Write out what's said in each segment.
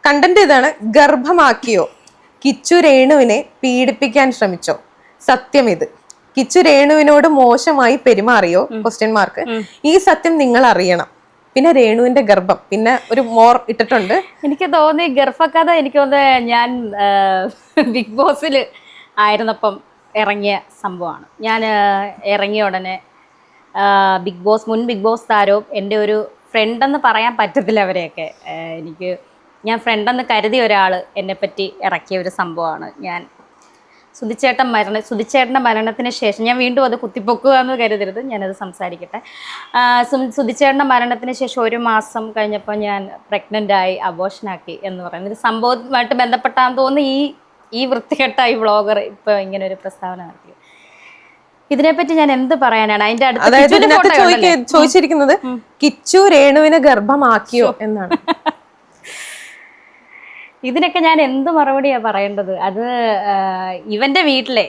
Content ഇതാണ്. ഗർഭമാക്കിയോ? കിച്ചു രേണുവിനെ പീഡിപ്പിക്കാൻ ശ്രമിച്ചോ? സത്യം ഇത്. കിച്ചു രേണുവിനോട് മോശമായി പെരുമാറിയോ? Question mark. ഈ സത്യം നിങ്ങൾ അറിയണം. പിന്നെ രേണുവിന്റെ ഗർഭം, പിന്നെ ഒരു മോർ ഇട്ടിട്ടുണ്ട്. എനിക്ക് തോന്നി ഗർഭക്കഥ എനിക്ക് തോന്നുന്നത് ഞാൻ ബിഗ് ബോസിൽ ആയിരുന്നപ്പം ഇറങ്ങിയ സംഭവമാണ്. ഞാൻ ഇറങ്ങിയ ഉടനെ മുൻ ബിഗ് ബോസ് താരവും എൻ്റെ ഒരു ഫ്രണ്ടെന്ന് പറയാൻ പറ്റത്തില്ല അവരെയൊക്കെ. ഞാൻ ഫ്രണ്ടെന്ന് കരുതിയ ഒരാൾ എന്നെപ്പറ്റി ഇറക്കിയ ഒരു സംഭവമാണ്. സുധിച്ചേട്ടൻ്റെ മരണത്തിന് ശേഷം ഞാൻ വീണ്ടും അത് കുത്തിപ്പൊക്കുക എന്ന് കരുതരുത്, ഞാനത് സംസാരിക്കട്ടെ. സുധിച്ചേട്ടൻ്റെ മരണത്തിന് ശേഷം 1 മാസം കഴിഞ്ഞപ്പോൾ ഞാൻ പ്രഗ്നൻ്റായി, അബോഷനാക്കി എന്ന് പറയുന്ന ഒരു സംഭവവുമായിട്ട് ബന്ധപ്പെട്ടാന്ന് തോന്നുന്നു ഈ വൃത്തികെട്ട ഈ വ്ളോഗർ ഇപ്പോൾ ഇങ്ങനെ ഒരു പ്രസ്താവന നടത്തി. ഇതിനെപ്പറ്റി ഞാൻ എന്ത് പറയാനാണ്? അതിന്റെ അടുത്ത് ചോദിച്ചിരിക്കുന്നത് കിച്ചു രേണുവിനെ ഗർഭമാക്കിയോ എന്നാണ്. ഇതിനൊക്കെ ഞാൻ എന്ത് മറുപടിയാ പറയേണ്ടത്? അത് ഇവന്റെ വീട്ടിലെ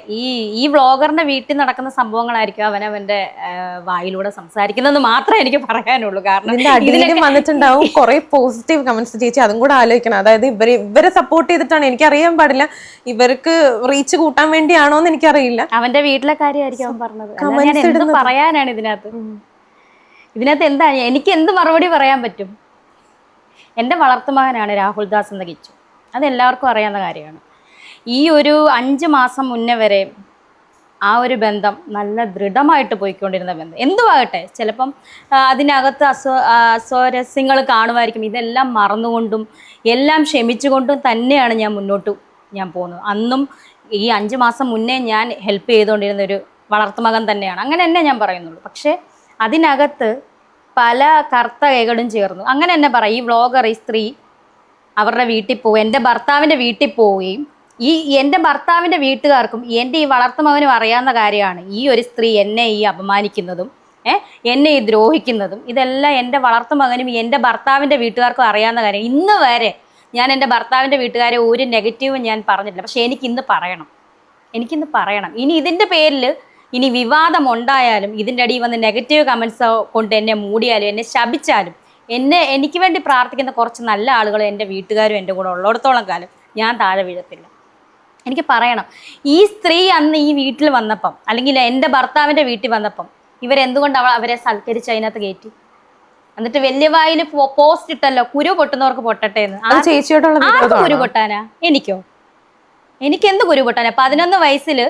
ഈ വ്ളോഗറിന്റെ വീട്ടിൽ നടക്കുന്ന സംഭവങ്ങളായിരിക്കും അവനവന്റെ വായിലൂടെ സംസാരിക്കുന്നതെന്ന് മാത്രമേ എനിക്ക് പറയാനുള്ളൂ. കാരണം വന്നിട്ടുണ്ടാവും കുറെ പോസിറ്റീവ് കമന്റ്സ്. ചേച്ചി അതും കൂടെ ആലോചിക്കണം. അതായത് ഇവരെ സപ്പോർട്ട് ചെയ്തിട്ടാണ്, എനിക്കറിയാൻ പാടില്ല ഇവർക്ക് റീച്ച് കൂട്ടാൻ വേണ്ടിയാണോന്ന് എനിക്കറിയില്ല. അവന്റെ വീട്ടിലെ കാര്യമായിരിക്കും അവൻ പറഞ്ഞത്. ഞാൻ എന്ത് പറയാനാണ് ഇതിനകത്ത് എന്താ എനിക്ക് എന്ത് മറുപടി പറയാൻ പറ്റും? എൻ്റെ വളർത്തുമകനാണ് രാഹുൽ ദാസ് എന്ന കിച്ചു. അതെല്ലാവർക്കും അറിയാവുന്ന കാര്യമാണ്. ഈ ഒരു 5 മാസം മുന്നേ വരെ ആ ഒരു ബന്ധം നല്ല ദൃഢമായിട്ട് പോയിക്കൊണ്ടിരുന്ന ബന്ധം. എന്തുവാകട്ടെ, ചിലപ്പം അതിനകത്ത് അസ്വാരസ്യങ്ങൾ കാണുമായിരിക്കും. ഇതെല്ലാം മറന്നുകൊണ്ടും എല്ലാം ക്ഷമിച്ചുകൊണ്ടും തന്നെയാണ് ഞാൻ പോകുന്നത്. അന്നും ഈ 5 മാസം മുന്നേ ഞാൻ ഹെൽപ്പ് ചെയ്തുകൊണ്ടിരുന്ന ഒരു വളർത്തുമകൻ തന്നെയാണ്. അങ്ങനെ തന്നെ ഞാൻ പറയുന്നുള്ളൂ. പക്ഷേ അതിനകത്ത് പല കറുത്ത കൈകളും ചേർന്നു. അങ്ങനെ തന്നെ പറയും. ഈ വ്ളോഗർ, ഈ സ്ത്രീ അവരുടെ വീട്ടിൽ പോവുക, എൻ്റെ ഭർത്താവിൻ്റെ വീട്ടിൽ പോവുകയും എൻ്റെ ഭർത്താവിൻ്റെ വീട്ടുകാർക്കും എൻ്റെ ഈ വളർത്തുമകനും അറിയാവുന്ന കാര്യമാണ് ഈ ഒരു സ്ത്രീ എന്നെ അപമാനിക്കുന്നതും എന്നെ ദ്രോഹിക്കുന്നതും. ഇതെല്ലാം എൻ്റെ വളർത്തുമകനും എൻ്റെ ഭർത്താവിൻ്റെ വീട്ടുകാർക്കും അറിയാവുന്ന കാര്യം. ഇന്ന് വരെ ഞാൻ എൻ്റെ ഭർത്താവിൻ്റെ വീട്ടുകാരെ ഒരു നെഗറ്റീവും ഞാൻ പറഞ്ഞിട്ടില്ല. പക്ഷേ എനിക്കിന്ന് പറയണം. ഇനി ഇതിൻ്റെ പേരിൽ ഇനി വിവാദം ഉണ്ടായാലും, ഇതിൻ്റെ അടിയിൽ വന്ന് നെഗറ്റീവ് കമൻസ് കൊണ്ട് എന്നെ മൂടിയാലും, എന്നെ ശപിച്ചാലും, എനിക്ക് വേണ്ടി പ്രാർത്ഥിക്കുന്ന കുറച്ച് നല്ല ആളുകൾ എൻ്റെ വീട്ടുകാരും എൻ്റെ കൂടെ ഉള്ളിടത്തോളം കാലം ഞാൻ താഴെ വീഴത്തില്ല. എനിക്ക് പറയണം. ഈ സ്ത്രീ അന്ന് ഈ വീട്ടിൽ വന്നപ്പം, അല്ലെങ്കിൽ എൻ്റെ ഭർത്താവിൻ്റെ വീട്ടിൽ വന്നപ്പം, ഇവരെന്തുകൊണ്ട് അവരെ സൽക്കരിച്ച് അതിനകത്ത് കയറ്റി? എന്നിട്ട് വലിയ വായിൽ പോസ്റ്റ് ഇട്ടല്ലോ, കുരു പൊട്ടുന്നവർക്ക് പൊട്ടട്ടെ എന്ന്. ആർക്ക് കുരു പൊട്ടാനാ? എനിക്കെന്ത് കുരു പൊട്ടാനാ? 11 വയസ്സിൽ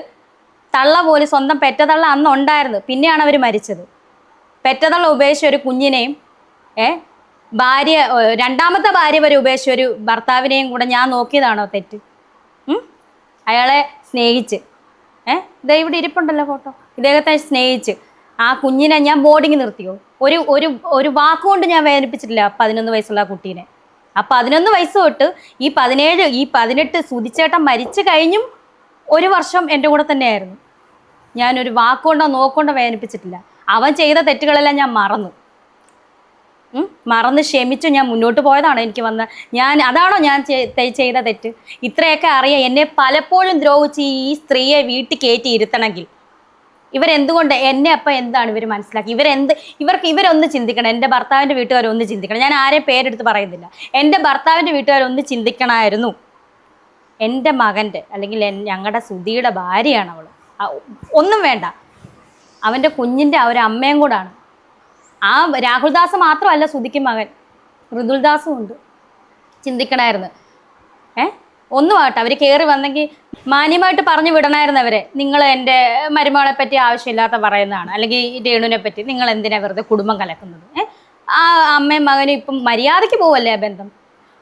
തള്ള പോലും, സ്വന്തം പെറ്റതള്ള അന്ന് ഉണ്ടായിരുന്നു. പിന്നെയാണ് അവർ മരിച്ചത്. പെറ്റതള്ള ഉപേക്ഷിച്ച ഒരു കുഞ്ഞിനെയും രണ്ടാമത്തെ ഭാര്യ വരെ ഉപേക്ഷിച്ച ഒരു ഭർത്താവിനെയും കൂടെ ഞാൻ നോക്കിയതാണോ തെറ്റ്? അയാളെ സ്നേഹിച്ച് ഇവിടെ ഇരിപ്പുണ്ടല്ലോ ഫോട്ടോ, ഇദ്ദേഹത്തെ സ്നേഹിച്ച് ആ കുഞ്ഞിനെ ഞാൻ ബോർഡിങ് നിർത്തിയോ? ഒരു വാക്കുകൊണ്ട് ഞാൻ വേദനിപ്പിച്ചിട്ടില്ല 11 വയസ്സുള്ള ആ കുട്ടീനെ. ആ 11 വയസ്സ് തൊട്ട് ഈ 17, ഈ 18 സുധിച്ചേട്ടൻ മരിച്ചു കഴിഞ്ഞും 1 വർഷം എൻ്റെ കൂടെ തന്നെയായിരുന്നു. ഞാനൊരു വാക്കുകൊണ്ടോ നോക്കൊണ്ടോ വേദനിപ്പിച്ചിട്ടില്ല. അവൻ ചെയ്ത തെറ്റുകളെല്ലാം ഞാൻ മറന്ന് ക്ഷമിച്ചു ഞാൻ മുന്നോട്ട് പോയതാണ്. അതാണോ ഞാൻ ചെയ്ത തെറ്റ്? ഇത്രയൊക്കെ അറിയാം. എന്നെ പലപ്പോഴും ദ്രോഹിച്ച് ഈ സ്ത്രീയെ വീട്ടിൽ കയറ്റി ഇരുത്തണമെങ്കിൽ ഇവരെന്തുകൊണ്ട് എന്നെ അപ്പം എന്താണ് ഇവർ മനസ്സിലാക്കി? ഇവരൊന്ന് ചിന്തിക്കണം. എൻ്റെ ഭർത്താവിൻ്റെ വീട്ടുകാരൊന്ന് ചിന്തിക്കണം. ഞാൻ ആരെയും പേരെടുത്ത് പറയുന്നില്ല. എൻ്റെ ഭർത്താവിൻ്റെ വീട്ടുകാരൊന്ന് ചിന്തിക്കണമായിരുന്നു. എൻ്റെ മകൻ്റെ, അല്ലെങ്കിൽ ഞങ്ങളുടെ സുധിയുടെ ഭാര്യയാണ് അവൾ. ഒന്നും വേണ്ട, അവൻ്റെ കുഞ്ഞിൻ്റെ ഒരു അമ്മയും കൂടാണ്. ആ രാഹുൽദാസ് മാത്രമല്ല സുധിക്ക് മകൻ, മൃദുൽദാസും ഉണ്ട്. ചിന്തിക്കണമായിരുന്നു. ഒന്നും ആകട്ടെ, അവർ കയറി വന്നെങ്കിൽ മാന്യമായിട്ട് പറഞ്ഞു വിടണമായിരുന്നു അവരെ. നിങ്ങൾ എൻ്റെ മരുമകളെ പറ്റി ആവശ്യമില്ലാത്ത പറയുന്നതാണ്, അല്ലെങ്കിൽ രേണുവിനെ പറ്റി നിങ്ങൾ എന്തിനാ വെറുതെ കുടുംബം കലക്കുന്നത്? ആ അമ്മയും മകനും ഇപ്പം മര്യാദയ്ക്ക് പോവല്ലേ ആ ബന്ധം?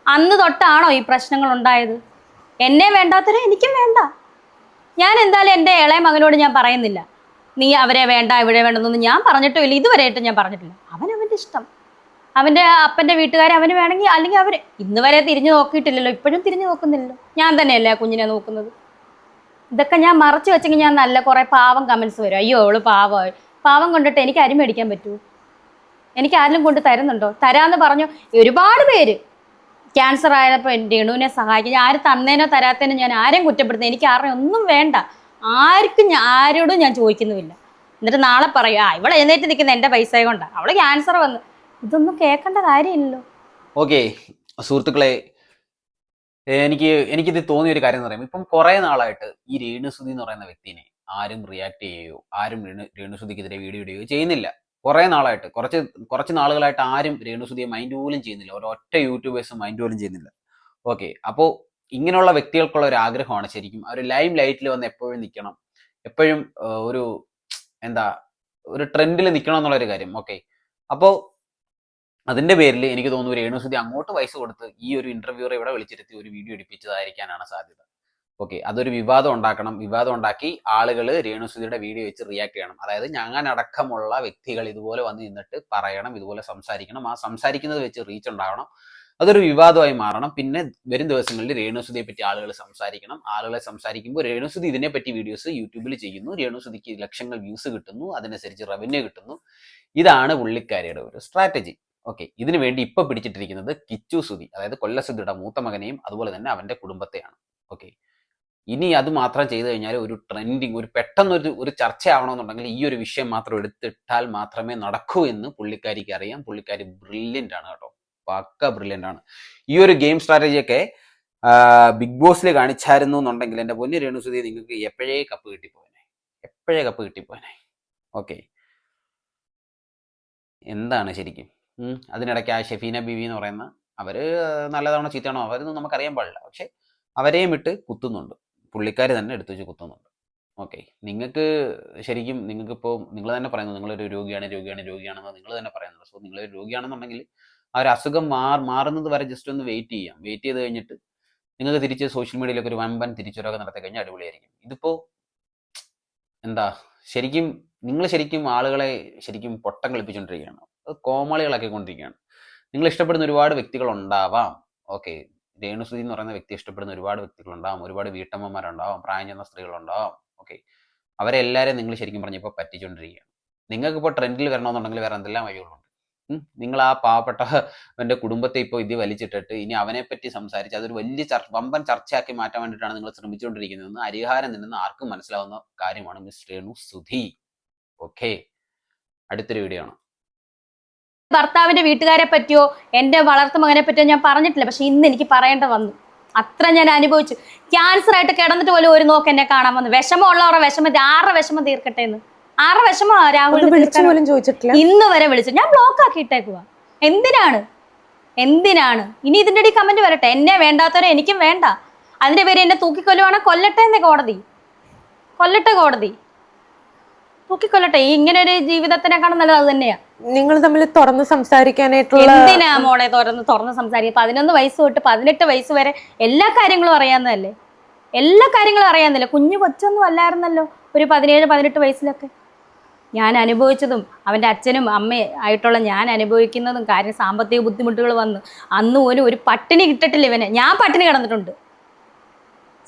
അന്ന് തൊട്ടാണോ ഈ പ്രശ്നങ്ങൾ ഉണ്ടായത്? എന്നെ വേണ്ടാത്തവരെ എനിക്കും വേണ്ട. ഞാൻ എന്തായാലും എൻ്റെ ഇളയ മകനോട് ഞാൻ പറയുന്നില്ല, നീ അവരെ വേണ്ട ഇവിടെ വേണ്ടെന്നൊന്നും ഞാൻ പറഞ്ഞിട്ടുമില്ല. ഇതുവരെയായിട്ടും ഞാൻ പറഞ്ഞിട്ടില്ല. അവൻ്റെ ഇഷ്ടം. അവൻ്റെ അപ്പൻ്റെ വീട്ടുകാരെ അവന് വേണമെങ്കിൽ, അല്ലെങ്കിൽ അവർ ഇന്ന് വരെ തിരിഞ്ഞു നോക്കിയിട്ടില്ലല്ലോ, ഇപ്പോഴും തിരിഞ്ഞു നോക്കുന്നില്ലല്ലോ. ഞാൻ തന്നെയല്ലേ ആ കുഞ്ഞിനെ നോക്കുന്നത്. ഇതൊക്കെ ഞാൻ മറച്ചു വെച്ചെങ്കിൽ ഞാൻ നല്ല കുറേ പാവം കമൻസ് വരും. അയ്യോ അവള് പാവം കൊണ്ടിട്ട് എനിക്ക് അരി മേടിക്കാൻ പറ്റുമോ? എനിക്ക് ആരെങ്കിലും കൊണ്ട് തരുന്നുണ്ടോ? തരാമെന്ന് പറഞ്ഞു ഒരുപാട് പേര്. ക്യാൻസർ ആയപ്പോൾ രേണുവിനെ സഹായിക്കാൻ ആര് തന്നേനോ തരാത്തേനോ ഞാൻ ആരെയും കുറ്റപ്പെടുത്തുന്നത്. എനിക്ക് ആരെയും ഒന്നും വേണ്ട. ആരോടും ഞാൻ ചോദിക്കുന്നുമില്ല. എന്നിട്ട് നാളെ പറയും ഇവിടെ എഴുന്നേറ്റ് നിൽക്കുന്ന എൻ്റെ പൈസ കൊണ്ടാണ്, അവള് ക്യാൻസർ വന്ന്. ഇതൊന്നും കേൾക്കേണ്ട കാര്യമില്ലല്ലോ. ഓക്കെ സുഹൃത്തുക്കളെ, എനിക്കിത് തോന്നിയ ഒരു കാര്യം എന്ന് പറയുമ്പോൾ ഇപ്പം കുറെ നാളായിട്ട് ഈ രേണുസുതി എന്ന് പറയുന്ന വ്യക്തിനെ ആരും റിയാക്ട് ചെയ്യുകയോ ആരും രേണുസുതിക്കെതിരെ വീഡിയോ ഇടുകയോ ചെയ്യുന്നില്ല. കുറെ നാളായിട്ട് കുറച്ച് നാളുകളായിട്ട് ആരും രേണുസുതിയെ മൈൻഡ് പോലും ചെയ്യുന്നില്ല. ഒരൊറ്റ യൂട്യൂബേഴ്സും മൈൻഡ് പോലും ചെയ്യുന്നില്ല. ഓക്കെ, അപ്പോൾ ഇങ്ങനെയുള്ള വ്യക്തികൾക്കുള്ള ഒരു ആഗ്രഹമാണ് ശരിക്കും ഒരു ലൈം ലൈറ്റിൽ വന്ന് എപ്പോഴും നിൽക്കണം, എപ്പോഴും ഒരു എന്താ ഒരു ട്രെൻഡിൽ നിൽക്കണം എന്നുള്ളൊരു കാര്യം. ഓക്കെ, അപ്പോൾ അതിന്റെ പേരിൽ എനിക്ക് തോന്നുന്നു രേണുസുതി അങ്ങോട്ട് പൈസ കൊടുത്ത് ഈ ഒരു ഇന്റർവ്യൂറെ ഇവിടെ വിളിച്ചിരുത്തി ഒരു വീഡിയോ എടുപ്പിച്ചതായിരിക്കാനാണ് സാധ്യത. ഓക്കെ, അതൊരു വിവാദം ഉണ്ടാക്കണം. വിവാദം ഉണ്ടാക്കി ആളുകൾ രേണുസുതിയുടെ വീഡിയോ വെച്ച് റിയാക്ട് ചെയ്യണം. അതായത് ഞങ്ങനടക്കമുള്ള വ്യക്തികൾ ഇതുപോലെ വന്ന് നിന്നിട്ട് പറയണം, ഇതുപോലെ സംസാരിക്കണം. ആ സംസാരിക്കുന്നത് വെച്ച് റീച്ച് ഉണ്ടാവണം. അതൊരു വിവാദമായി മാറണം. പിന്നെ വരും ദിവസങ്ങളിൽ രേണുസുതിയെ പറ്റി ആളുകൾ സംസാരിക്കണം. ആളുകളെ സംസാരിക്കുമ്പോൾ രേണുസുതി ഇതിനെപ്പറ്റി വീഡിയോസ് യൂട്യൂബിൽ ചെയ്യുന്നു, രേണുസുതിക്ക് ലക്ഷങ്ങൾ വ്യൂസ് കിട്ടുന്നു, അതിനനുസരിച്ച് റവന്യൂ കിട്ടുന്നു. ഇതാണ് പുള്ളിക്കാരിയുടെ ഒരു സ്ട്രാറ്റജി. ഓക്കെ, ഇതിനു വേണ്ടി ഇപ്പൊ പിടിച്ചിട്ടിരിക്കുന്നത് കിച്ചു സുതി, അതായത് കൊല്ലസുതിയുടെ മൂത്ത മകനെയും അതുപോലെ തന്നെ അവന്റെ കുടുംബത്തെയാണ്. ഓക്കെ, ഇനി അത് മാത്രം ചെയ്തു കഴിഞ്ഞാൽ ഒരു ട്രെൻഡിങ് ഒരു പെട്ടെന്നൊരു ഒരു ചർച്ചയാവണമെന്നുണ്ടെങ്കിൽ ഈ ഒരു വിഷയം മാത്രം എടുത്തിട്ടാൽ മാത്രമേ നടക്കൂ എന്ന് പുള്ളിക്കാരിക്ക് അറിയാം. പുള്ളിക്കാരി ബ്രില്യൻ്റ് ആണ് കേട്ടോ, പക്ക ബ്രില്യൻ്റ് ആണ്. ഈ ഒരു ഗെയിം സ്ട്രാറ്റജിയൊക്കെ ബിഗ് ബോസിൽ കാണിച്ചായിരുന്നു എന്നുണ്ടെങ്കിൽ എൻ്റെ പൊന്നു രേണുസുതി നിങ്ങൾക്ക് എപ്പോഴേ കപ്പ് കിട്ടിപ്പോയനെ. ഓക്കെ, എന്താണ് ശരിക്കും അതിനിടയ്ക്ക് ആ ഷെഫീന ബീവി എന്ന് പറയുന്ന അവര് നല്ലതാണോ ചീത്തയാണോ അവരൊന്നും നമുക്കറിയാൻ പാടില്ല. പക്ഷെ അവരെയും ഇട്ട് കുത്തുന്നുണ്ട്, പുള്ളിക്കാർ തന്നെ എടുത്തു വെച്ച് കുത്തുന്നുണ്ട്. ഓക്കെ, നിങ്ങൾക്ക് ശരിക്കും നിങ്ങൾക്കിപ്പോൾ നിങ്ങൾ തന്നെ പറയുന്നു നിങ്ങളൊരു രോഗിയാണെന്ന് നിങ്ങൾ തന്നെ പറയുന്നുണ്ട്. സോ നിങ്ങളൊരു രോഗിയാണെന്നുണ്ടെങ്കിൽ ആ ഒരു അസുഖം മാറുന്നത് വരെ ജസ്റ്റ് ഒന്ന് വെയിറ്റ് ചെയ്ത് കഴിഞ്ഞിട്ട് നിങ്ങൾക്ക് തിരിച്ച് സോഷ്യൽ മീഡിയയിലൊക്കെ ഒരു വമ്പൻ തിരിച്ചുവരവൊക്കെ നടത്തി കഴിഞ്ഞാൽ അടിപൊളിയായിരിക്കും. ഇതിപ്പോൾ എന്താ ശരിക്കും നിങ്ങൾ ശരിക്കും ആളുകളെ ശരിക്കും പൊട്ടം കളിപ്പിച്ചുകൊണ്ടിരിക്കുകയാണ്, കോമാളികളാക്കിക്കൊണ്ടിരിക്കുകയാണ്. നിങ്ങൾ ഇഷ്ടപ്പെടുന്ന ഒരുപാട് വ്യക്തികളുണ്ടാവാം. ഓക്കെ, രേണുസുതി എന്ന് പറയുന്ന വ്യക്തി ഇഷ്ടപ്പെടുന്ന ഒരുപാട് വ്യക്തികളുണ്ടാവും, ഒരുപാട് വീട്ടമ്മമാരുണ്ടാവും, പ്രായം ചെന്ന സ്ത്രീകളുണ്ടാവും. ഓക്കെ, അവരെ എല്ലാവരെയും നിങ്ങൾ ശരിക്കും പറഞ്ഞപ്പോൾ പറ്റിച്ചുകൊണ്ടിരിക്കുകയാണ്. നിങ്ങൾക്കിപ്പോൾ ട്രെൻഡിൽ വരണമെന്നുണ്ടെങ്കിൽ വേറെ എന്തെല്ലാം വഴികളുണ്ട്. നിങ്ങൾ ആ പാവപ്പെട്ടവന്റെ കുടുംബത്തെ ഇപ്പോൾ ഇത് വലിച്ചിട്ടിട്ട് ഇനി അവനെ പറ്റി സംസാരിച്ച് അതൊരു വലിയ വമ്പൻ ചർച്ചയാക്കി മാറ്റാൻ വേണ്ടിയിട്ടാണ് നിങ്ങൾ ശ്രമിച്ചുകൊണ്ടിരിക്കുന്നതെന്ന് അരിഹാരം നിന്നെന്ന് ആർക്കും മനസ്സിലാവുന്ന കാര്യമാണ് മിസ് രേണുസുതി. ഓക്കെ, അടുത്തൊരു വീഡിയോ ആണ്. ഭർത്താവിന്റെ വീട്ടുകാരെ പറ്റിയോ എന്റെ വളർത്തു മകനെ പറ്റിയോ ഞാൻ പറഞ്ഞിട്ടില്ല. പക്ഷെ ഇന്ന് എനിക്ക് പറയേണ്ട വന്നു. അത്ര ഞാൻ അനുഭവിച്ചു. ക്യാൻസർ ആയിട്ട് കിടന്നിട്ട് പോലും ഒരു നോക്ക് എന്നെ കാണാൻ വന്നു. വിഷമമുള്ളവരുടെ വിഷമം ആരുടെ വിഷമം തീർക്കട്ടെ എന്ന്. ആരുടെ വിഷമം രാഹുൽ ഇന്ന് വരെ വിളിച്ചു. ഞാൻ ബ്ലോക്ക് ആക്കി ഇട്ടേക്കുക. എന്തിനാണ് ഇനി ഇതിന്റെ ഇടയിൽ കമന്റ് വരട്ടെ, എന്നെ വേണ്ടാത്തവരെ എനിക്കും വേണ്ട, അതിന്റെ പേര് എന്നെ തൂക്കിക്കൊല്ലുവാണ്, കൊല്ലട്ടെ എന്നേ കോടതി. തൂക്കിക്കൊല്ലട്ടെ. ഇങ്ങനെ ഒരു ജീവിതത്തിനെക്കാളും നല്ലത് അത് തന്നെയാ. നിങ്ങൾ തമ്മിൽ തുറന്ന് സംസാരിക്കാനായിട്ടുള്ള എന്തിനാ മോളെ തുറന്ന് സംസാരിക്കുക? 11 വയസ്സ് തൊട്ട് 18 വയസ്സ് വരെ എല്ലാ കാര്യങ്ങളും അറിയാവുന്നതല്ലേ. കുഞ്ഞു കൊച്ചൊന്നും അല്ലായിരുന്നല്ലോ ഒരു 17-18 വയസ്സിലൊക്കെ. ഞാൻ അനുഭവിച്ചതും അവൻ്റെ അച്ഛനും അമ്മയും ആയിട്ടുള്ള ഞാൻ അനുഭവിക്കുന്നതും കാര്യം സാമ്പത്തിക ബുദ്ധിമുട്ടുകൾ വന്നു. അന്ന് പോലും ഒരു പട്ടിണി കിട്ടിട്ടില്ല ഇവനെ. ഞാൻ പട്ടിണി കിടന്നിട്ടുണ്ട്,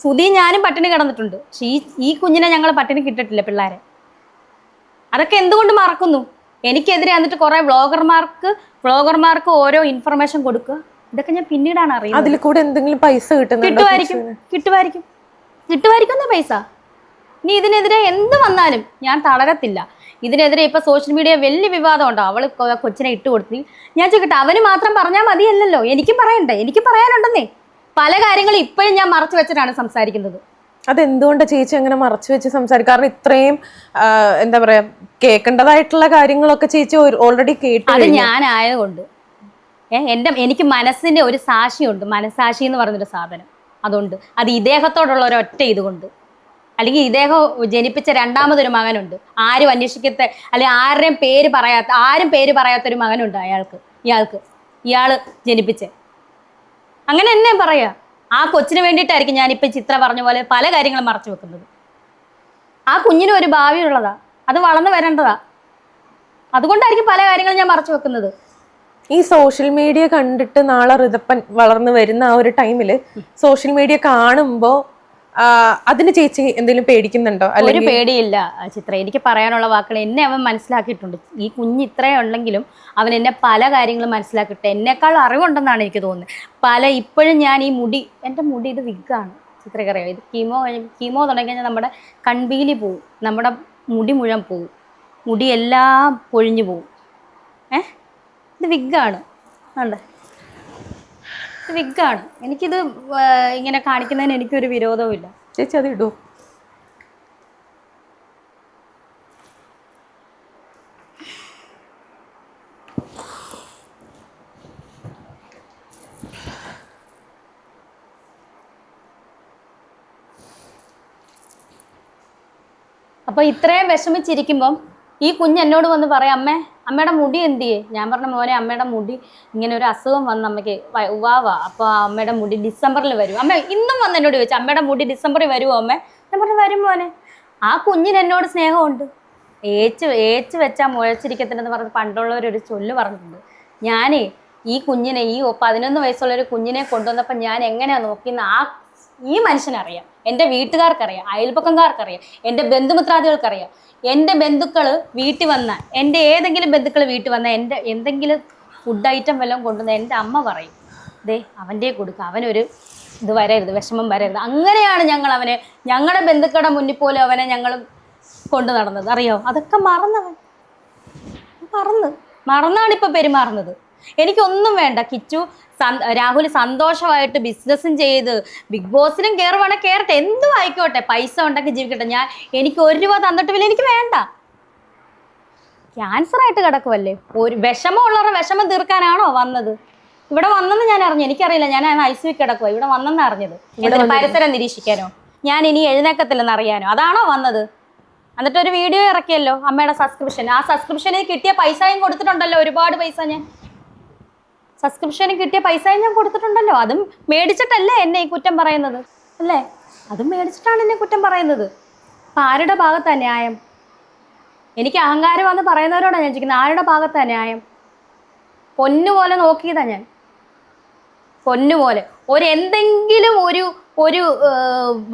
സുധിയും ഞാനും പട്ടിണി കിടന്നിട്ടുണ്ട്. പക്ഷെ ഈ കുഞ്ഞിനെ ഞങ്ങൾ പട്ടിണി കിട്ടിട്ടില്ല, പിള്ളേരെ. അതൊക്കെ എന്തുകൊണ്ട് മറക്കുന്നു? എനിക്കെതിരെ വന്നിട്ട് കുറെ വ്ളോഗർമാർക്ക് ഓരോ ഇൻഫർമേഷൻ കൊടുക്കുക. ഇതൊക്കെ ഞാൻ പിന്നീടാണ് അറിയുന്നത്. അതിൽ കൂടെ എന്തെങ്കിലും പൈസ കിട്ടുമായിരിക്കും പൈസ. ഇനി ഇതിനെതിരെ എന്ത് വന്നാലും ഞാൻ തളരത്തില്ല. ഇതിനെതിരെ ഇപ്പൊ സോഷ്യൽ മീഡിയ വലിയ വിവാദം ഉണ്ടോ? അവള് കൊച്ചിനെ ഇട്ട് കൊടുത്തി. ഞാൻ ചോദിക്കട്ടെ, അവന് മാത്രം പറഞ്ഞാൽ മതിയല്ലോ, എനിക്കും പറയണ്ടേ? എനിക്ക് പറയാനുണ്ടെന്നേ. പല കാര്യങ്ങളും ഇപ്പോഴും ഞാൻ മറച്ചു വെച്ചിട്ടാണ് സംസാരിക്കുന്നത്. അതെന്തുകൊണ്ടാണ് ചേച്ചി അങ്ങനെ മറച്ചു വെച്ച് സംസാരിക്കും? കാരണം ഇത്രയും എന്താ പറയാ കേൾക്കേണ്ടതായിട്ടുള്ള കാര്യങ്ങളൊക്കെ ചേച്ചി ഓൾറെഡി കേട്ടു. അത് ഞാനായതുകൊണ്ട് എനിക്ക് മനസ്സിന്റെ ഒരു സാക്ഷിയുണ്ട്. മനസാക്ഷി എന്ന് പറഞ്ഞൊരു സാധനം അതുകൊണ്ട്. അത് ഇദ്ദേഹത്തോടുള്ള ഒരൊറ്റ ഇതുകൊണ്ട്. അല്ലെങ്കിൽ ഇദ്ദേഹം ജനിപ്പിച്ച രണ്ടാമതൊരു മകനുണ്ട്, ആരും അന്വേഷിക്കത്തെ അല്ലെങ്കിൽ ആരും പേര് പറയാത്തൊരു മകനുണ്ട് ഇയാള് ജനിപ്പിച്ചേ. അങ്ങനെ എന്നെ പറയാ. ആ കൊച്ചിന് വേണ്ടിയിട്ടായിരിക്കും ഞാനിപ്പോൾ ചിത്ര പറഞ്ഞ പോലെ പല കാര്യങ്ങളും മറച്ചു വെക്കുന്നത്. ആ കുഞ്ഞിന് ഒരു ഭാവി ഉള്ളതാ, അത് വളർന്നു വരേണ്ടതാ. അതുകൊണ്ടായിരിക്കും പല കാര്യങ്ങളും ഞാൻ മറച്ചു വെക്കുന്നത്. ഈ സോഷ്യൽ മീഡിയ കണ്ടിട്ട് നാളെ ഋതപ്പൻ വളർന്നു വരുന്ന ആ ഒരു ടൈമില് സോഷ്യൽ മീഡിയ കാണുമ്പോ അതിന് ചേച്ചി എന്തെങ്കിലും പേടിക്കുന്നുണ്ടോ? ഒരു പേടിയില്ല ചിത്ര. എനിക്ക് പറയാനുള്ള വാക്കുകൾ എന്നെ അവൻ മനസ്സിലാക്കിയിട്ടുണ്ട്. ഈ കുഞ്ഞ് ഇത്രയും ഉണ്ടെങ്കിലും അവൻ എന്നെ പല കാര്യങ്ങളും മനസ്സിലാക്കിയിട്ട് എന്നെക്കാൾ അറിവുണ്ടെന്നാണ് എനിക്ക് തോന്നുന്നത്. ഇപ്പോഴും ഞാൻ ഈ എൻ്റെ മുടി ഇത് വിഗാണ് ചിത്രക്കറിയാം. ഇത് കീമോ തുടങ്ങി കഴിഞ്ഞാൽ നമ്മുടെ കൺപീലി പോവും, നമ്മുടെ മുടി മുഴുവൻ പോവും, മുടിയെല്ലാം പൊഴിഞ്ഞു പോവും. ഇത് വിഗാണ്. ഉണ്ട് വിഗാണ്. എനിക്കിത് ഇങ്ങനെ കാണിക്കുന്നതിന് എനിക്കൊരു വിരോധവും ഇല്ല. ചേച്ചി അത് ഇടൂ. അപ്പൊ ഇത്രയും വിഷമിച്ചിരിക്കുമ്പം ഈ കുഞ്ഞ് എന്നോട് വന്ന് പറയാം, അമ്മയുടെ മുടി എന്ത് ചെയ്യേ? ഞാൻ പറഞ്ഞ മോനെ, അമ്മയുടെ മുടി ഇങ്ങനെ ഒരു അസുഖം വന്ന് അമ്മയ്ക്ക് ഉവാവാ, അപ്പോൾ അമ്മയുടെ മുടി ഡിസംബറിൽ വരും. അമ്മ ഇന്നും വന്ന് എന്നോട് ചോദിച്ചു, അമ്മയുടെ മുടി ഡിസംബറിൽ വരുമോ അമ്മ? ഞാൻ പറഞ്ഞു വരും മോനെ. ആ കുഞ്ഞിന് എന്നോട് സ്നേഹമുണ്ട്. ഏച്ച് വെച്ചാൽ മുഴച്ചിരിക്കത്തില്ലെന്ന് പറഞ്ഞ് പണ്ടുള്ളവരൊരു ചൊല്ല് പറഞ്ഞിട്ടുണ്ട്. ഞാനേ ഈ കുഞ്ഞിനെ, ഈ 11 വയസ്സുള്ളൊരു കുഞ്ഞിനെ കൊണ്ടുവന്നപ്പോൾ ഞാൻ എങ്ങനെയാണ് നോക്കിയെന്ന് ഈ മനുഷ്യനറിയാം, എൻ്റെ വീട്ടുകാർക്കറിയാം, അയൽപക്കംകാർക്കറിയാം, എൻ്റെ ബന്ധുമിത്രാദികൾക്കറിയാം. എൻ്റെ ബന്ധുക്കൾ വീട്ടിൽ വന്നാൽ, എൻ്റെ ഏതെങ്കിലും ബന്ധുക്കൾ വീട്ടിൽ വന്നാൽ എൻ്റെ എന്തെങ്കിലും ഫുഡ് ഐറ്റം വല്ലതും കൊണ്ടുവന്ന് എൻ്റെ അമ്മ പറയും, ദേ അവൻ്റെ കൊടുക്കുക, അവനൊരു ഇത് വരരുത്, വിഷമം വരരുത്. അങ്ങനെയാണ് ഞങ്ങൾ അവനെ, ഞങ്ങളുടെ ബന്ധുക്കളുടെ മുന്നിൽ പോലും അവനെ ഞങ്ങൾ കൊണ്ടു നടന്നത്. അറിയോ? അതൊക്കെ മറന്നവൻ മറന്നാണ് ഇപ്പോൾ പെരുമാറുന്നത്. എനിക്കൊന്നും വേണ്ട. കിച്ചു രാഹുൽ സന്തോഷമായിട്ട് ബിസിനസ്സും ചെയ്ത് ബിഗ് ബോസിനും കയറുവാണെങ്കിൽ കയറട്ടെ, എന്തും ആയിക്കോട്ടെ, പൈസ ഉണ്ടാക്കി ജീവിക്കട്ടെ. എനിക്ക് 1 രൂപ തന്നിട്ടില്ല, എനിക്ക് വേണ്ട. ക്യാൻസറായിട്ട് കിടക്കുമല്ലേ, ഒരു വിഷമമുള്ളവരുടെ വിഷമം തീർക്കാനാണോ വന്നത്? ഇവിടെ വന്നെന്ന് ഞാൻ അറിഞ്ഞു, എനിക്കറിയില്ല, ഞാൻ ICU കിടക്കുക, ഇവിടെ വന്നെന്ന് അറിഞ്ഞത്. പരിസരം നിരീക്ഷിക്കാനോ, ഞാൻ ഇനി എഴുന്നേക്കത്തില്ലെന്ന് അറിയാനോ, അതാണോ വന്നത്? എന്നിട്ടൊരു വീഡിയോ ഇറക്കിയല്ലോ അമ്മയുടെ സബ്സ്ക്രിപ്ഷൻ. ആ സബ്സ്ക്രിപ്ഷന് കിട്ടിയ പൈസയും കൊടുത്തിട്ടുണ്ടല്ലോ, ഒരുപാട് പൈസ. ഞാൻ സബ്സ്ക്രിപ്ഷന് കിട്ടിയ പൈസയും ഞാൻ കൊടുത്തിട്ടുണ്ടല്ലോ. അതും മേടിച്ചിട്ടല്ലേ എന്നെ ഈ കുറ്റം പറയുന്നത്, അല്ലേ? അതും മേടിച്ചിട്ടാണ് എന്നെ കുറ്റം പറയുന്നത്. അപ്പം ആരുടെ ഭാഗത്താണ് ന്യായം? എനിക്ക് അഹങ്കാരമാണെന്ന് പറയുന്നവരോടാണ് ഞാൻ ചോദിക്കുന്നത്, ആരുടെ ഭാഗത്താണ് ന്യായം? പൊന്നുപോലെ നോക്കിയതാ ഞാൻ, പൊന്നുപോലെ. എന്തെങ്കിലും ഒരു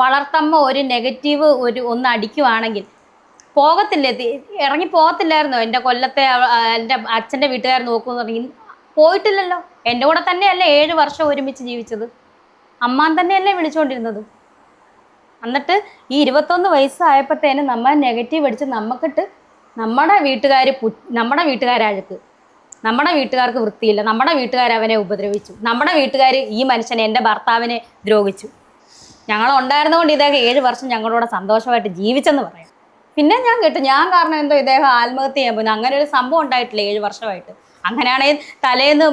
വളർത്തമ്മ ഒരു നെഗറ്റീവ് ഒന്ന് അടിക്കുവാണെങ്കിൽ പോകത്തില്ലേ, ഇറങ്ങി പോകത്തില്ലായിരുന്നോ? എൻ്റെ കൊല്ലത്തെ എൻ്റെ അച്ഛൻ്റെ വീട്ടുകാർ നോക്കുമെന്ന് പറഞ്ഞ് പോയിട്ടില്ലല്ലോ. എൻ്റെ കൂടെ തന്നെയല്ലേ 7 വർഷം ഒരുമിച്ച് ജീവിച്ചത്, അമ്മാൻ തന്നെയല്ലേ വിളിച്ചുകൊണ്ടിരുന്നത്. എന്നിട്ട് ഈ 21 വയസ്സായപ്പോഴത്തേനും നമ്മൾ നെഗറ്റീവ് അടിച്ച് നമുക്കിട്ട് നമ്മുടെ വീട്ടുകാരഴുക്ക്, നമ്മുടെ വീട്ടുകാർക്ക് വൃത്തിയില്ല, നമ്മുടെ വീട്ടുകാരവനെ ഉപദ്രവിച്ചു, നമ്മുടെ വീട്ടുകാർ ഈ മനുഷ്യനെ, എൻ്റെ ഭർത്താവിനെ ദ്രോഹിച്ചു. ഞങ്ങളുണ്ടായിരുന്നതുകൊണ്ട് ഇദ്ദേഹം 7 വർഷം ഞങ്ങളോട് സന്തോഷമായിട്ട് ജീവിച്ചെന്ന് പറയാം. പിന്നെ ഞാൻ കേട്ടു, ഞാൻ കാരണം എന്തോ ഇദ്ദേഹം ആത്മഹത്യ ചെയ്യാൻ പോകുന്നു. അങ്ങനെ ഒരു സംഭവം ഉണ്ടായിട്ടില്ല 7 വർഷമായിട്ട്. അങ്ങനെയാണെങ്കിൽ തലേന്ന്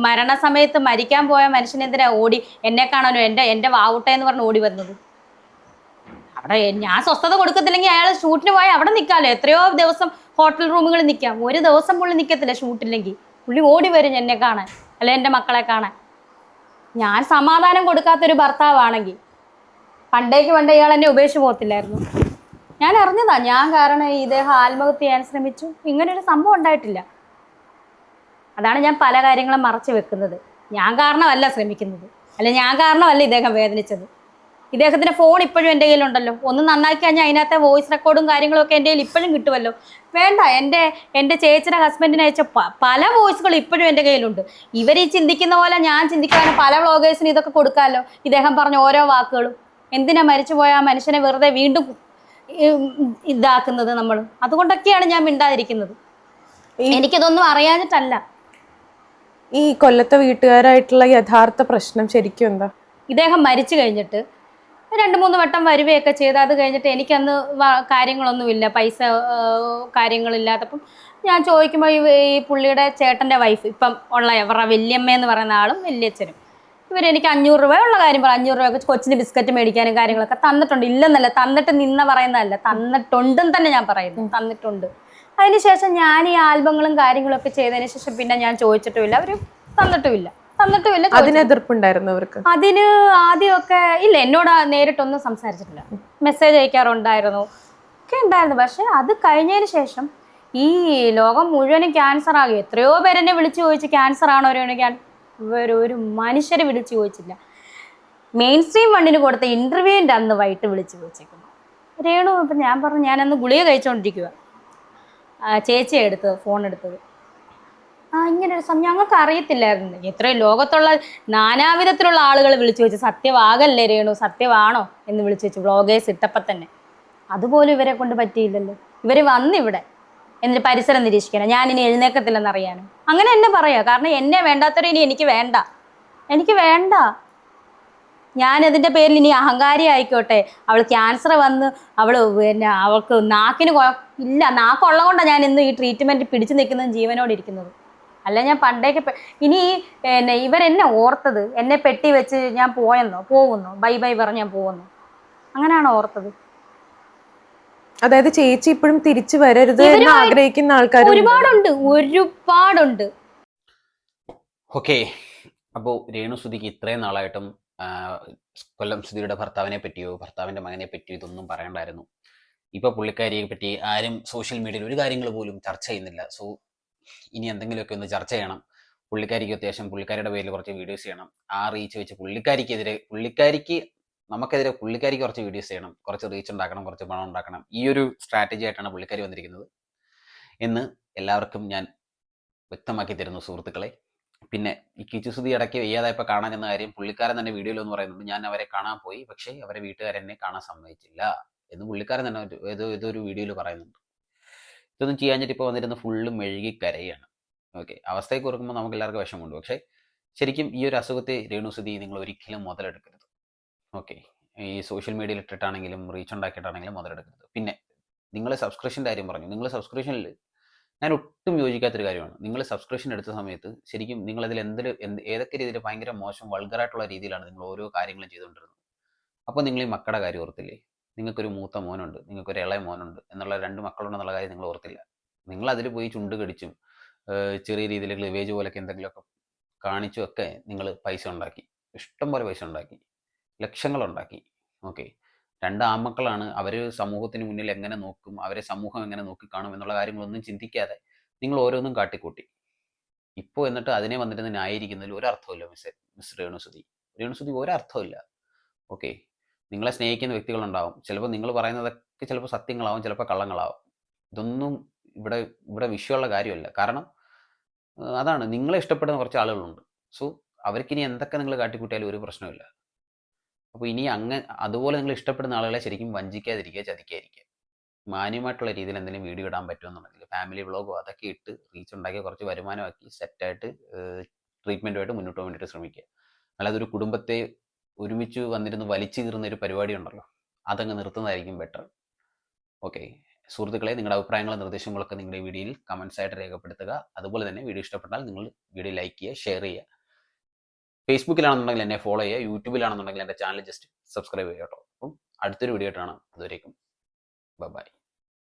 മരണസമയത്ത് മരിക്കാൻ പോയ മനുഷ്യനെന്തിനാ ഓടി എന്നെ കാണാനോ എൻ്റെ വാവുട്ടെ എന്ന് പറഞ്ഞ് ഓടി വന്നത്? അവിടെ ഞാൻ സ്വസ്ഥത കൊടുക്കത്തില്ലെങ്കിൽ അയാൾ ഷൂട്ടിന് പോയാൽ അവിടെ നിൽക്കാമല്ലോ. എത്രയോ ദിവസം ഹോട്ടൽ റൂമുകളിൽ നിൽക്കാം, ഒരു ദിവസം പുള്ളി നിൽക്കത്തില്ല ഷൂട്ടില്ലെങ്കിൽ. പുള്ളി ഓടി വരും എന്നെ കാണാൻ, അല്ലെ എൻ്റെ മക്കളെ കാണാൻ. ഞാൻ സമാധാനം കൊടുക്കാത്തൊരു ഭർത്താവാണെങ്കിൽ പണ്ടേ ഇയാൾ എന്നെ ഉപേക്ഷിച്ച് പോകത്തില്ലായിരുന്നു. ഞാൻ അറിഞ്ഞതാ, ഞാൻ കാരണം ഇദ്ദേഹം ആത്മഹത്യ ചെയ്യാൻ ശ്രമിച്ചു. ഇങ്ങനൊരു സംഭവം ഉണ്ടായിട്ടില്ല. അതാണ് ഞാൻ പല കാര്യങ്ങളും മറച്ചു വെക്കുന്നത്. ഞാൻ കാരണമല്ല ശ്രമിക്കുന്നത്, അല്ല ഞാൻ കാരണമല്ല ഇദ്ദേഹം വേദനിച്ചത്. ഇദ്ദേഹത്തിൻ്റെ ഫോൺ ഇപ്പോഴും എൻ്റെ കയ്യിലുണ്ടല്ലോ. ഒന്ന് നന്നാക്കി കഴിഞ്ഞാൽ അതിനകത്തെ വോയിസ് റെക്കോർഡും കാര്യങ്ങളൊക്കെ എൻ്റെ കയ്യിൽ ഇപ്പോഴും കിട്ടുമല്ലോ. വേണ്ട, എൻ്റെ ചേച്ചിയുടെ ഹസ്ബൻഡിനെ അയച്ച പല വോയിസുകളും ഇപ്പോഴും എൻ്റെ കയ്യിലുണ്ട്. ഇവർ ഈ ചിന്തിക്കുന്ന പോലെ ഞാൻ ചിന്തിക്കുകയാണ്, പല വ്ളോഗേഴ്സിന് ഇതൊക്കെ കൊടുക്കാമല്ലോ. ഇദ്ദേഹം പറഞ്ഞ ഓരോ വാക്കുകളും എന്തിനാ മരിച്ചുപോയ ആ മനുഷ്യനെ വെറുതെ വീണ്ടും ഇതാക്കുന്നത് നമ്മൾ? അതുകൊണ്ടൊക്കെയാണ് ഞാൻ മിണ്ടാതിരിക്കുന്നത്. എനിക്കിതൊന്നും അറിയാഞ്ഞിട്ടല്ല. ഈ കൊല്ലത്തെ വീട്ടുകാരായിട്ടുള്ള യഥാർത്ഥ പ്രശ്നം ശരിക്കും എന്താ? ഇദ്ദേഹം മരിച്ചു കഴിഞ്ഞിട്ട് 2-3 വട്ടം വരികയൊക്കെ ചെയ്ത്, അത് കഴിഞ്ഞിട്ട് എനിക്കന്ന് കാര്യങ്ങളൊന്നുമില്ല, പൈസ കാര്യങ്ങളില്ലാത്തപ്പം ഞാൻ ചോദിക്കുമ്പോൾ ഈ പുള്ളിയുടെ ചേട്ടൻ്റെ വൈഫ്, ഇപ്പം ഉള്ള അവരുടെ വല്യമ്മ എന്ന് പറയുന്ന ആളും വല്യച്ഛനും, ഇവരെനിക്ക് 500 രൂപയുള്ള കാര്യം പറ, 500 രൂപയൊക്കെ കൊച്ചിന് ബിസ്ക്കറ്റ് മേടിക്കാനും കാര്യങ്ങളൊക്കെ തന്നിട്ടുണ്ട്. ഇല്ലെന്നല്ല, തന്നിട്ട് പറയുന്നതല്ല, തന്നിട്ടുണ്ടെന്ന് തന്നെ ഞാൻ പറയുന്നു, തന്നിട്ടുണ്ട്. അതിനുശേഷം ഞാൻ ഈ ആൽബങ്ങളും കാര്യങ്ങളൊക്കെ ചെയ്തതിന് ശേഷം പിന്നെ ഞാൻ ചോദിച്ചിട്ടുമില്ല, അവർ തന്നിട്ടുമില്ല. അതിന് എതിർപ്പുണ്ടായിരുന്നു അവർക്ക്? അതിന് ആദ്യമൊക്കെ ഇല്ല, എന്നോട് നേരിട്ടൊന്നും സംസാരിച്ചിട്ടില്ല, മെസ്സേജ് അയക്കാറുണ്ടായിരുന്നു ഒക്കെ ഉണ്ടായിരുന്നു. പക്ഷെ അത് കഴിഞ്ഞതിന് ശേഷം ഈ ലോകം മുഴുവനും ക്യാൻസർ ആകും. എത്രയോ പേരെന്നെ വിളിച്ചു ചോദിച്ചു ക്യാൻസർ ആണോ, ഒരു മനുഷ്യരെ വിളിച്ചു ചോദിച്ചില്ല. മെയിൻ സ്ട്രീം വണ്ണിന് കൊടുത്ത ഇൻ്റർവ്യൂവിൻ്റെ അന്ന് വൈകിട്ട് വിളിച്ച് ചോദിച്ചേക്കുന്നു രേണു. അപ്പം ഞാൻ പറഞ്ഞു, ഞാനന്ന് ഗുളിക കഴിച്ചുകൊണ്ടിരിക്കുക, ചേച്ചിയാണ് ഫോൺ എടുത്തത്. ഇങ്ങനൊരു സമയം ഞങ്ങൾക്ക് അറിയത്തില്ലായിരുന്നു. എത്രയും ലോകത്തുള്ള നാനാവിധത്തിലുള്ള ആളുകൾ വിളിച്ചു വെച്ചു, സത്യമാകല്ലേ രേണു, സത്യമാണോ എന്ന് വിളിച്ചു വെച്ചു വ്ളോഗേഴ്സ് ഇട്ടപ്പം തന്നെ. അതുപോലും ഇവരെ കൊണ്ട് പറ്റിയില്ലല്ലോ. ഇവർ വന്നിവിടെ എന്നിട്ട് പരിസരം നിരീക്ഷിക്കണം, ഞാനിനി എഴുന്നേക്കത്തില്ലെന്ന് അറിയാനും. അങ്ങനെ എന്നെ പറയാം, കാരണം എന്നെ വേണ്ടാത്തവരെ ഇനി എനിക്ക് വേണ്ട, എനിക്ക് വേണ്ട. ഞാനതിൻ്റെ പേരിൽ ഇനി അഹങ്കാരി ആയിക്കോട്ടെ, അവൾ ക്യാൻസർ വന്ന് പിന്നെ അവൾക്ക് നാക്കിന് ഇല്ല, നാക്കുള്ളത് കൊണ്ടാണ് ഞാൻ ഇന്ന് ഈ ട്രീറ്റ്മെൻറ്റ് പിടിച്ചു നിൽക്കുന്നതും ജീവനോടെ ഇരിക്കുന്നത്. അല്ല ഞാൻ പണ്ടേക്ക് ഇനി പിന്നെ ഇവരെന്നെ ഓർത്തത് എന്നെ പെട്ടി വെച്ച് ഞാൻ പോകുന്നു ബൈ ബൈ പറഞ്ഞ് ഞാൻ പോകുന്നു, അങ്ങനെയാണോ ഓർത്തത്? അതായത് ചേച്ചി ഇപ്പോഴും തിരിച്ചു വരരുത് എന്ന് ആഗ്രഹിക്കുന്ന ആൾക്കാർ ഒരുപാടുണ്ട്. ഓക്കെ, അപ്പോൾ രേണുസുതിക്ക് ഇത്രയും നാളായിട്ടും കൊല്ലം സുധിയുടെ ഭർത്താവിനെ പറ്റിയോ ഭർത്താവിൻ്റെ മകനെ പറ്റിയോ ഇതൊന്നും പറയണ്ടായിരുന്നു. ഇപ്പോൾ പുള്ളിക്കാരിയെ പറ്റി ആരും സോഷ്യൽ മീഡിയയിൽ ഒരു കാര്യങ്ങൾ പോലും ചർച്ച ചെയ്യുന്നില്ല. സോ ഇനി എന്തെങ്കിലുമൊക്കെ ഒന്ന് ചർച്ച ചെയ്യണം. പുള്ളിക്കാരിക്ക് അത്യാവശ്യം പുള്ളിക്കാരിയുടെ പേരിൽ കുറച്ച് വീഡിയോസ് ചെയ്യണം. ആ റീച്ച് വെച്ച് നമുക്കെതിരെ പുള്ളിക്കാരിക്ക് കുറച്ച് വീഡിയോസ് ചെയ്യണം, കുറച്ച് റീച്ച് ഉണ്ടാക്കണം, കുറച്ച് പണം ഉണ്ടാക്കണം. ഈ ഒരു സ്ട്രാറ്റജി ആയിട്ടാണ് പുള്ളിക്കാരി വന്നിരിക്കുന്നത് എന്ന് എല്ലാവർക്കും ഞാൻ വ്യക്തമാക്കി തരുന്നു സുഹൃത്തുക്കളെ. പിന്നെ ഈ കിച്ചുസുതി ഇടയ്ക്ക് വയ്യാതായപ്പോൾ കാണാൻ ചെന്ന കാര്യം പുള്ളിക്കാരൻ തന്നെ വീഡിയോയിലൊന്ന് പറയുന്നുണ്ട്, ഞാൻ അവരെ കാണാൻ പോയി, പക്ഷേ അവരെ വീട്ടുകാരെന്നെ കാണാൻ സമ്മതിച്ചില്ല എന്ന് പുള്ളിക്കാരൻ തന്നെ ഏതൊരു വീഡിയോയിൽ പറയുന്നുണ്ട്. ഇതൊന്നും ചെയ്യാഞ്ഞിട്ട് ഇപ്പോൾ വന്നിരുന്ന് ഫുള്ള് മെഴുകി കരയാണ്. ഓക്കെ, അവസ്ഥയൊക്കെ ഓർക്കുമ്പോൾ നമുക്ക് എല്ലാവർക്കും വിഷമമുണ്ട്. പക്ഷേ ശരിക്കും ഈ ഒരു അസുഖത്തെ രേണുസുതി നിങ്ങൾ ഒരിക്കലും മുതലെടുക്കരുത്. ഓക്കെ, ഈ സോഷ്യൽ മീഡിയയിൽ ഇട്ടിട്ടാണെങ്കിലും റീച്ച് ഉണ്ടാക്കിയിട്ടാണെങ്കിലും മുതലെടുക്കരുത്. പിന്നെ നിങ്ങൾ സബ്സ്ക്രിപ്ഷൻ്റെ കാര്യം പറഞ്ഞു. നിങ്ങൾ സബ്സ്ക്രിപ്ഷനിൽ ഞാൻ ഒട്ടും യോജിക്കാത്തൊരു കാര്യമാണ്. നിങ്ങൾ സബ്സ്ക്രിപ്ഷൻ എടുത്ത സമയത്ത് ശരിക്കും നിങ്ങളതിൽ ഏതൊക്കെ രീതിയിൽ ഭയങ്കര മോശം വൾഗറായിട്ടുള്ള രീതിയിലാണ് നിങ്ങൾ ഓരോ കാര്യങ്ങളും ചെയ്തുകൊണ്ടിരുന്നത്. അപ്പോൾ നിങ്ങൾ ഈ മക്കളുടെ കാര്യം ഓർത്തില്ലേ? നിങ്ങൾക്കൊരു മൂത്ത മോനുണ്ട്, നിങ്ങൾക്കൊരു ഇളയ മോനുണ്ട് എന്നുള്ള 2 മക്കളുണ്ടെന്നുള്ള കാര്യം നിങ്ങൾ ഓർത്തില്ല. നിങ്ങൾ അതിൽ പോയി ചുണ്ട് കടിച്ചും ചെറിയ രീതിയിൽ ക്ലിവേജ് പോലൊക്കെ എന്തെങ്കിലുമൊക്കെ കാണിച്ചും ഒക്കെ നിങ്ങൾ പൈസ ഉണ്ടാക്കി, ഇഷ്ടം പോലെ പൈസ ഉണ്ടാക്കി, ലക്ഷങ്ങളുണ്ടാക്കി. ഓക്കെ, 2 ആൺമക്കളാണ്. അവർ സമൂഹത്തിന് മുന്നിൽ എങ്ങനെ നോക്കും, അവരെ സമൂഹം എങ്ങനെ നോക്കിക്കാണും എന്നുള്ള കാര്യങ്ങളൊന്നും ചിന്തിക്കാതെ നിങ്ങൾ ഓരോന്നും കാട്ടിക്കൂട്ടി. ഇപ്പോൾ എന്നിട്ട് അതിനെ വന്നിരുന്ന് ന്യായീകരിക്കുന്നതിൽ ഒരർത്ഥമില്ല മിസ് രേണുസുതി ഒരർത്ഥമില്ല. ഓക്കെ, നിങ്ങളെ സ്നേഹിക്കുന്ന വ്യക്തികളുണ്ടാവും. ചിലപ്പോൾ നിങ്ങൾ പറയുന്നതൊക്കെ ചിലപ്പോൾ സത്യങ്ങളാവും, ചിലപ്പോൾ കള്ളങ്ങളാവും. ഇതൊന്നും ഇവിടെ വിഷയമുള്ള കാര്യമല്ല. കാരണം അതാണ്, നിങ്ങളെ ഇഷ്ടപ്പെടുന്ന കുറച്ച് ആളുകളുണ്ട്. സോ അവർക്കിനി എന്തൊക്കെ നിങ്ങൾ കാട്ടിക്കൂട്ടിയാലും ഒരു പ്രശ്നമില്ല. അപ്പോൾ ഇനി അതുപോലെ നിങ്ങൾ ഇഷ്ടപ്പെടുന്ന ആളുകളെ ശരിക്കും വഞ്ചിക്കാതിരിക്കുക, ചതിക്കാതിരിക്കുക. മാന്യമായിട്ടുള്ള രീതിയിൽ എന്തെങ്കിലും വീഡിയോ ഇടാൻ പറ്റുമെന്നുണ്ടെങ്കിൽ ഫാമിലി വ്ളോഗോ അതൊക്കെ ഇട്ട് റീച്ച് ഉണ്ടാക്കി കുറച്ച് വരുമാനമാക്കി സെറ്റായിട്ട് ട്രീറ്റ്മെൻറ്റുമായിട്ട് മുന്നോട്ട് പോകാൻ വേണ്ടിയിട്ട് ശ്രമിക്കുക. അല്ലാതെ ഒരു കുടുംബത്തെ ഒരുമിച്ച് വന്നിരുന്ന് വലിച്ചു കീറുന്ന ഒരു പരിപാടി ഉണ്ടല്ലോ, അതങ്ങ് നിർത്തുന്നതായിരിക്കും ബെറ്റർ. ഓക്കെ സുഹൃത്തുക്കളെ, നിങ്ങളുടെ അഭിപ്രായങ്ങളും നിർദ്ദേശങ്ങളൊക്കെ നിങ്ങളുടെ വീഡിയോയിൽ കമൻസ് ആയിട്ട് രേഖപ്പെടുത്തുക. അതുപോലെ തന്നെ വീഡിയോ ഇഷ്ടപ്പെട്ടാൽ നിങ്ങൾ വീഡിയോ ലൈക്ക് ചെയ്യുക, ഷെയർ ചെയ്യുക. ഫേസ്ബുക്കിലാണെന്നുണ്ടെങ്കിൽ എന്നെ ഫോളോ ചെയ്യുക, യൂട്യൂബിലാണെന്നുണ്ടെങ്കിൽ എൻ്റെ ചാനൽ ജസ്റ്റ് സബ്സ്ക്രൈബ് ചെയ്യുക കേട്ടോ. അപ്പം അടുത്തൊരു വീഡിയോ ആയിട്ടാണ്. അതുവരേക്കും ബൈ.